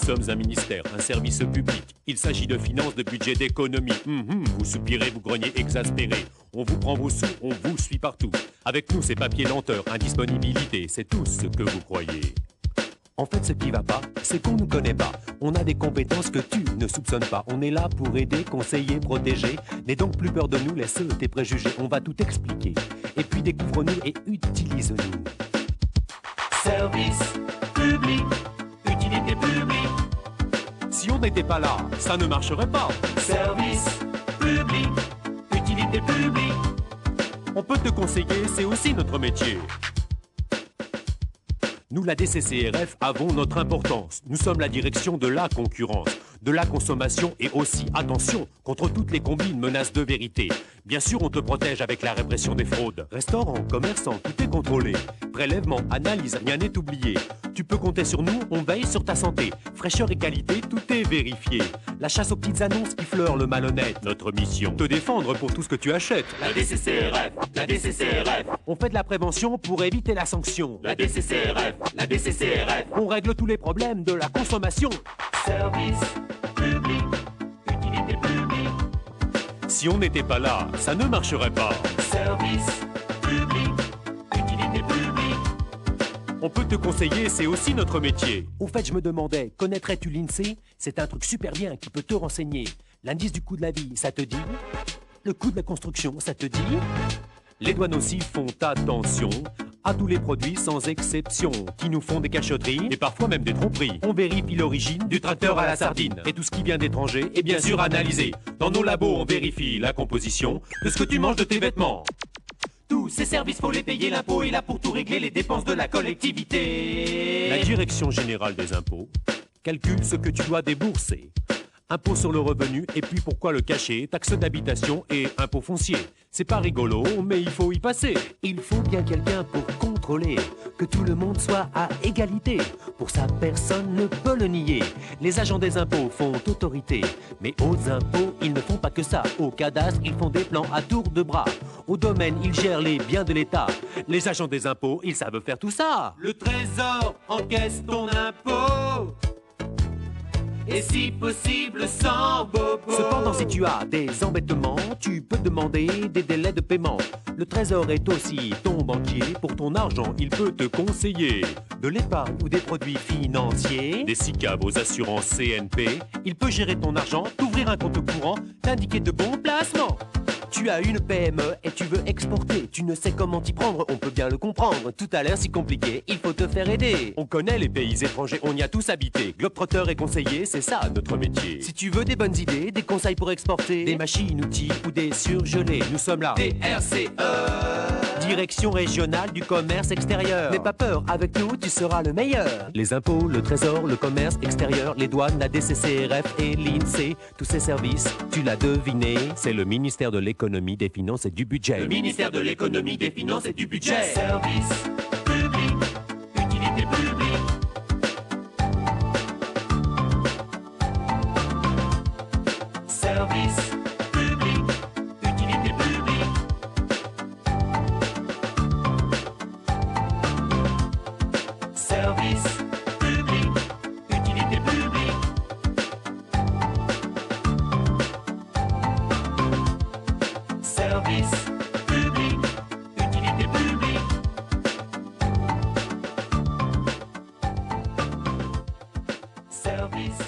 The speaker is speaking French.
sommes un ministère, un service public. Il s'agit de finances, de budget, d'économie. Vous soupirez, vous grognez exaspérés. On vous prend vos sous, on vous suit partout. Avec nous, c'est papier lenteur, indisponibilité, c'est tout ce que vous croyez. En fait, ce qui va pas, c'est qu'on nous connaît pas. On a des compétences que tu ne soupçonnes pas. On est là pour aider, conseiller, protéger. N'aie donc plus peur de nous, laisse tes préjugés. On va tout expliquer. Et puis découvre-nous et utilise-nous. Service public, utilité publique. Si on n'était pas là, ça ne marcherait pas. Service public, utilité publique. On peut te conseiller, c'est aussi notre métier. Nous, la DCCRF, avons notre importance. Nous sommes la direction de la concurrence, de la consommation et aussi, attention, contre toutes les combines menaces de vérité. Bien sûr, on te protège avec la répression des fraudes. Restaurants, commerçants, tout est contrôlé. Prélèvement, analyse, rien n'est oublié. Tu peux compter sur nous, on veille sur ta santé. Fraîcheur et qualité, tout est vérifié. La chasse aux petites annonces qui fleurent le malhonnête. Notre mission, te défendre pour tout ce que tu achètes. La DCCRF, la DCCRF. On fait de la prévention pour éviter la sanction. La DCCRF, la DCCRF. On règle tous les problèmes de la consommation. Service public, utilité publique. Si on n'était pas là, ça ne marcherait pas. Service public, utilité publique. On peut te conseiller, c'est aussi notre métier. Au fait, je me demandais, connaîtrais-tu l'INSEE? C'est un truc super bien qui peut te renseigner. L'indice du coût de la vie, ça te dit? Le coût de la construction, ça te dit? Les douanes aussi font attention à tous les produits sans exception qui nous font des cachotteries et parfois même des tromperies. On vérifie l'origine du tracteur à la sardine et tout ce qui vient d'étranger est bien sûr analysé. Dans nos labos, on vérifie la composition de ce que tu manges de tes vêtements. Tous ces services, faut les payer, l'impôt est là pour tout régler, les dépenses de la collectivité. La Direction Générale des Impôts calcule ce que tu dois débourser. Impôt sur le revenu, et puis pourquoi le cacher? Taxe d'habitation et impôt foncier. C'est pas rigolo, mais il faut y passer. Il faut bien quelqu'un pour contrôler que tout le monde soit à égalité. Pour ça, personne ne peut le nier. Les agents des impôts font autorité, mais aux impôts, ils ne font pas que ça. Au cadastre, ils font des plans à tour de bras. Au domaine, ils gèrent les biens de l'État. Les agents des impôts, ils savent faire tout ça. Le trésor encaisse ton impôt. Et si possible sans bobo. Cependant, si tu as des embêtements, tu peux demander des délais de paiement. Le trésor est aussi ton banquier. Pour ton argent, il peut te conseiller de l'épargne ou des produits financiers, des SICAV aux assurances CNP. Il peut gérer ton argent, t'ouvrir un compte courant, t'indiquer de bons placements. Tu as une PME et tu veux exporter. Tu ne sais comment t'y prendre, on peut bien le comprendre. Tout a l'air si compliqué, il faut te faire aider. On connaît les pays étrangers, on y a tous habité. Globetrotter et conseiller, c'est ça notre métier. Si tu veux des bonnes idées, des conseils pour exporter, des machines, outils ou des surgelés, nous sommes là. DRCE. Direction régionale du commerce extérieur. N'aie pas peur, avec nous tu seras le meilleur. Les impôts, le trésor, le commerce extérieur, les douanes, la DCCRF et l'INSEE, tous ces services, tu l'as deviné, c'est le ministère de l'économie, des finances et du budget. Le ministère de l'économie, des finances et du budget. Service public, utilité publique. Service public, utilité publique. Service public, utilité publique. Service public, utilité publique. Service